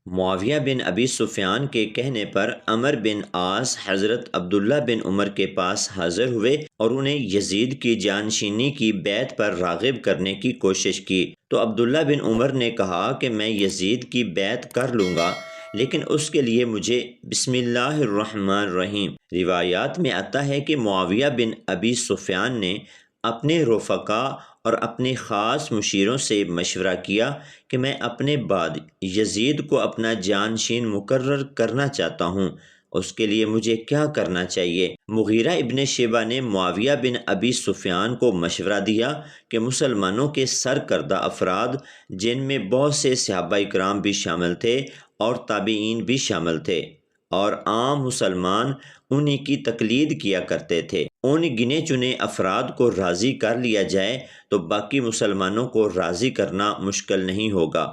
معاویہ بن ابی سفیان کے کہنے پر عمر بن عاص حضرت عبداللہ بن عمر کے پاس حاضر ہوئے اور انہیں یزید کی جانشینی کی بیعت پر راغب کرنے کی کوشش کی تو عبداللہ بن عمر نے کہا کہ میں یزید کی بیعت کر لوں گا، لیکن اس کے لیے مجھے بسم اللہ الرحمن الرحیم۔ روایات میں آتا ہے کہ معاویہ بن ابی سفیان نے اپنے رفقا اور اپنے خاص مشیروں سے مشورہ کیا کہ میں اپنے بعد یزید کو اپنا جانشین مقرر کرنا چاہتا ہوں، اس کے لیے مجھے کیا کرنا چاہیے؟ مغیرہ ابن شیبہ نے معاویہ بن ابی سفیان کو مشورہ دیا کہ مسلمانوں کے سرکردہ افراد، جن میں بہت سے صحابہ کرام بھی شامل تھے اور تابعین بھی شامل تھے، اور عام مسلمان انہی کی تقلید کیا کرتے تھے، ان گنے چنے افراد کو راضی کر لیا جائے تو باقی مسلمانوں کو راضی کرنا مشکل نہیں ہوگا۔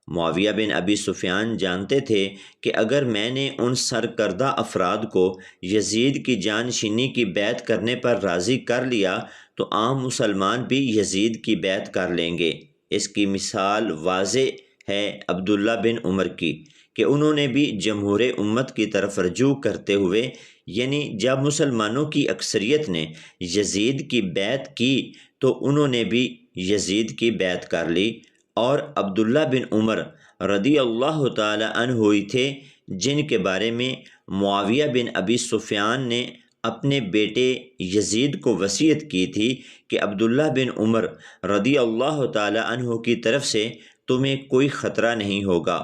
معاویہ بن ابی سفیان جانتے تھے کہ اگر میں نے ان سرکردہ افراد کو یزید کی جانشینی کی بیعت کرنے پر راضی کر لیا تو عام مسلمان بھی یزید کی بیعت کر لیں گے۔ اس کی مثال واضح ہے عبداللہ بن عمر کی کہ انہوں نے بھی جمہور امت کی طرف رجوع کرتے ہوئے، یعنی جب مسلمانوں کی اکثریت نے یزید کی بیعت کی تو انہوں نے بھی یزید کی بیعت کر لی، اور عبداللہ بن عمر رضی اللہ تعالی عنہ ہوئی تھے جن کے بارے میں معاویہ بن ابی سفیان نے اپنے بیٹے یزید کو وصیت کی تھی کہ عبداللہ بن عمر رضی اللہ تعالی عنہ کی طرف سے تمہیں کوئی خطرہ نہیں ہوگا،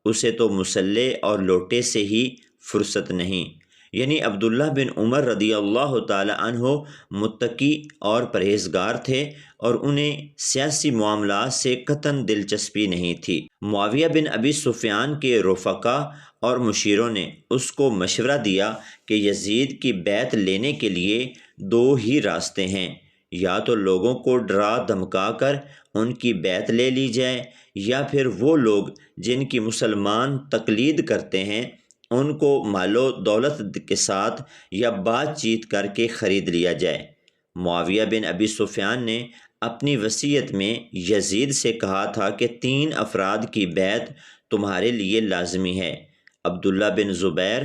اسے تو مسلح اور لوٹے سے ہی فرصت نہیں۔ یعنی عبداللہ بن عمر رضی اللہ تعالی عنہ متقی اور پرہیزگار تھے اور انہیں سیاسی معاملات سے قطعاً دلچسپی نہیں تھی۔ معاویہ بن ابی سفیان کے رفقا اور مشیروں نے اس کو مشورہ دیا کہ یزید کی بیعت لینے کے لیے دو ہی راستے ہیں، یا تو لوگوں کو ڈرا دھمکا کر ان کی بیعت لے لی جائے، یا پھر وہ لوگ جن کی مسلمان تقلید کرتے ہیں ان کو مال و دولت کے ساتھ یا بات چیت کر کے خرید لیا جائے۔ معاویہ بن ابی سفیان نے اپنی وصیت میں یزید سے کہا تھا کہ 3 افراد کی بیعت تمہارے لیے لازمی ہے، عبداللہ بن زبیر،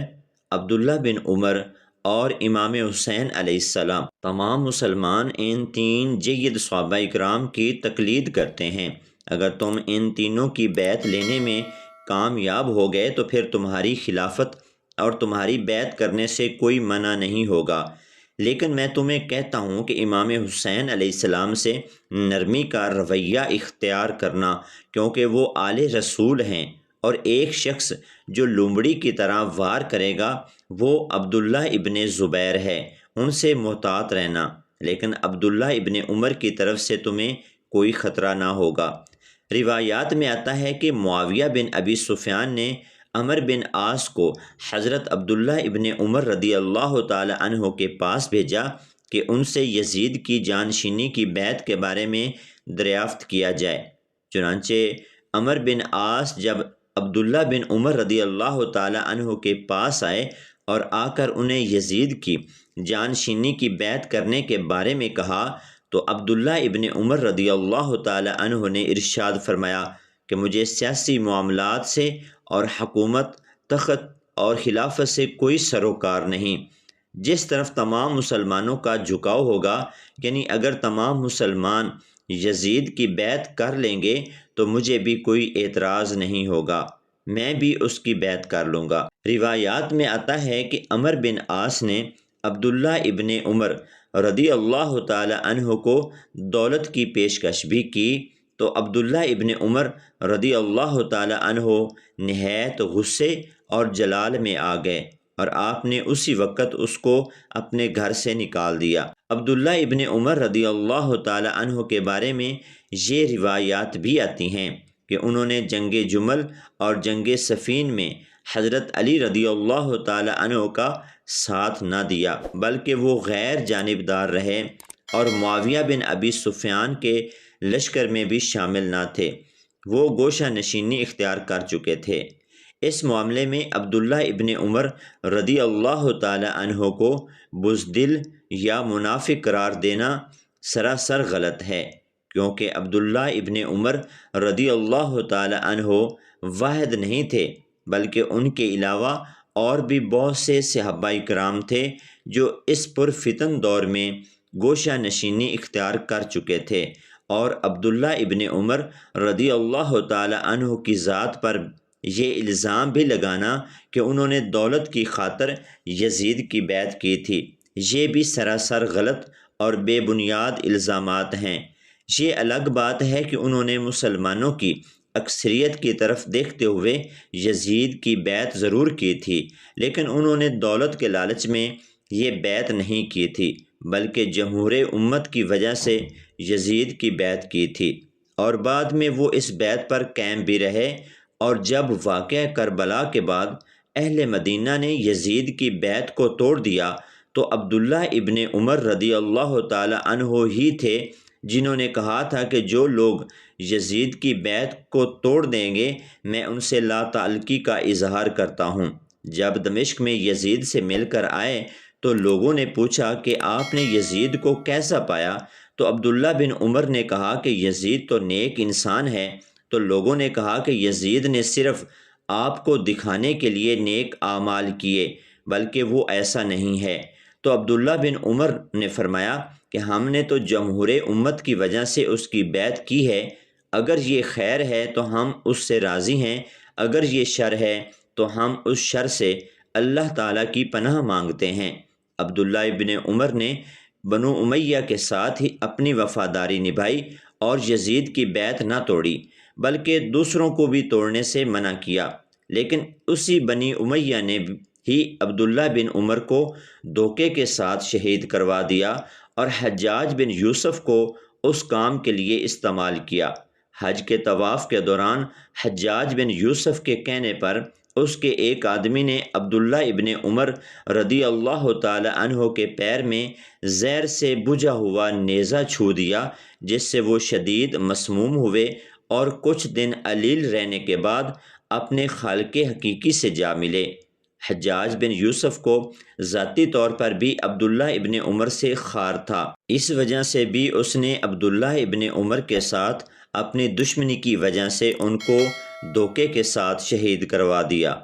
عبداللہ بن عمر اور امام حسین علیہ السلام۔ تمام مسلمان ان 3 جید صحابہ اکرام کی تقلید کرتے ہیں، اگر تم ان تینوں کی بیعت لینے میں کامیاب ہو گئے تو پھر تمہاری خلافت اور تمہاری بیعت کرنے سے کوئی منع نہیں ہوگا، لیکن میں تمہیں کہتا ہوں کہ امام حسین علیہ السلام سے نرمی کا رویہ اختیار کرنا، کیونکہ وہ آل رسول ہیں، اور ایک شخص جو لومڑی کی طرح وار کرے گا وہ عبداللہ ابن زبیر ہے، ان سے محتاط رہنا، لیکن عبداللہ ابن عمر کی طرف سے تمہیں کوئی خطرہ نہ ہوگا۔ روایات میں آتا ہے کہ معاویہ بن ابی سفیان نے عمر بن عاص کو حضرت عبداللہ ابن عمر رضی اللہ تعالی عنہ کے پاس بھیجا کہ ان سے یزید کی جانشینی کی بیعت کے بارے میں دریافت کیا جائے۔ چنانچہ عمر بن عاص جب عبداللہ بن عمر رضی اللہ تعالی عنہ کے پاس آئے اور آ کر انہیں یزید کی جانشینی کی بیعت کرنے کے بارے میں کہا تو عبداللہ ابن عمر رضی اللہ تعالی عنہ نے ارشاد فرمایا کہ مجھے سیاسی معاملات سے اور حکومت، تخت اور خلافت سے کوئی سروکار نہیں۔ جس طرف تمام مسلمانوں کا جھکاؤ ہوگا، یعنی اگر تمام مسلمان یزید کی بیعت کر لیں گے تو مجھے بھی کوئی اعتراض نہیں ہوگا، میں بھی اس کی بیعت کر لوں گا۔ روایات میں آتا ہے کہ عمر بن عاص نے عبداللہ ابن عمر رضی اللہ تعالی عنہ کو دولت کی پیشکش بھی کی تو عبداللہ ابن عمر رضی اللہ تعالی عنہ نہایت غصے اور جلال میں آ گئے اور آپ نے اسی وقت اس کو اپنے گھر سے نکال دیا۔ عبداللہ ابن عمر رضی اللہ تعالی عنہ کے بارے میں یہ روایات بھی آتی ہیں کہ انہوں نے جنگ جمل اور جنگ صفین میں حضرت علی رضی اللہ تعالی عنہ کا ساتھ نہ دیا، بلکہ وہ غیر جانبدار رہے اور معاویہ بن ابی سفیان کے لشکر میں بھی شامل نہ تھے، وہ گوشہ نشینی اختیار کر چکے تھے۔ اس معاملے میں عبداللہ ابن عمر رضی اللہ تعالی عنہ کو بزدل یا منافق قرار دینا سراسر غلط ہے، کیونکہ عبداللہ ابن عمر رضی اللہ تعالی عنہ واحد نہیں تھے، بلکہ ان کے علاوہ اور بھی بہت سے صحابہ کرام تھے جو اس پرفتن دور میں گوشہ نشینی اختیار کر چکے تھے، اور عبداللہ ابن عمر رضی اللہ تعالی عنہ کی ذات پر یہ الزام بھی لگانا کہ انہوں نے دولت کی خاطر یزید کی بیعت کی تھی، یہ بھی سراسر غلط اور بے بنیاد الزامات ہیں۔ یہ الگ بات ہے کہ انہوں نے مسلمانوں کی اکثریت کی طرف دیکھتے ہوئے یزید کی بیعت ضرور کی تھی، لیکن انہوں نے دولت کے لالچ میں یہ بیعت نہیں کی تھی، بلکہ جمہور امت کی وجہ سے یزید کی بیعت کی تھی، اور بعد میں وہ اس بیعت پر قائم بھی رہے۔ اور جب واقعہ کربلا کے بعد اہل مدینہ نے یزید کی بیعت کو توڑ دیا تو عبداللہ ابن عمر رضی اللہ تعالی عنہ ہی تھے جنہوں نے کہا تھا کہ جو لوگ یزید کی بیعت کو توڑ دیں گے میں ان سے لا تعلقی کا اظہار کرتا ہوں۔ جب دمشق میں یزید سے مل کر آئے تو لوگوں نے پوچھا کہ آپ نے یزید کو کیسا پایا؟ تو عبداللہ بن عمر نے کہا کہ یزید تو نیک انسان ہے۔ تو لوگوں نے کہا کہ یزید نے صرف آپ کو دکھانے کے لیے نیک اعمال کیے، بلکہ وہ ایسا نہیں ہے۔ تو عبداللہ بن عمر نے فرمایا کہ ہم نے تو جمہور امت کی وجہ سے اس کی بیعت کی ہے، اگر یہ خیر ہے تو ہم اس سے راضی ہیں، اگر یہ شر ہے تو ہم اس شر سے اللہ تعالیٰ کی پناہ مانگتے ہیں۔ عبداللہ ابن عمر نے بنو امیہ کے ساتھ ہی اپنی وفاداری نبھائی اور یزید کی بیعت نہ توڑی، بلکہ دوسروں کو بھی توڑنے سے منع کیا، لیکن اسی بنی امیہ نے ہی عبداللہ بن عمر کو دھوکے کے ساتھ شہید کروا دیا اور حجاج بن یوسف کو اس کام کے لیے استعمال کیا۔ حج کے طواف کے دوران حجاج بن یوسف کے کہنے پر اس کے ایک آدمی نے عبداللہ ابن عمر رضی اللہ تعالی عنہ کے پیر میں زہر سے بجھا ہوا نیزہ چھو دیا، جس سے وہ شدید مسموم ہوئے اور کچھ دن علیل رہنے کے بعد اپنے خالق حقیقی سے جا ملے۔ حجاج بن یوسف کو ذاتی طور پر بھی عبداللہ ابن عمر سے خار تھا، اس وجہ سے بھی اس نے عبداللہ ابن عمر کے ساتھ اپنی دشمنی کی وجہ سے ان کو دھوکے کے ساتھ شہید کروا دیا۔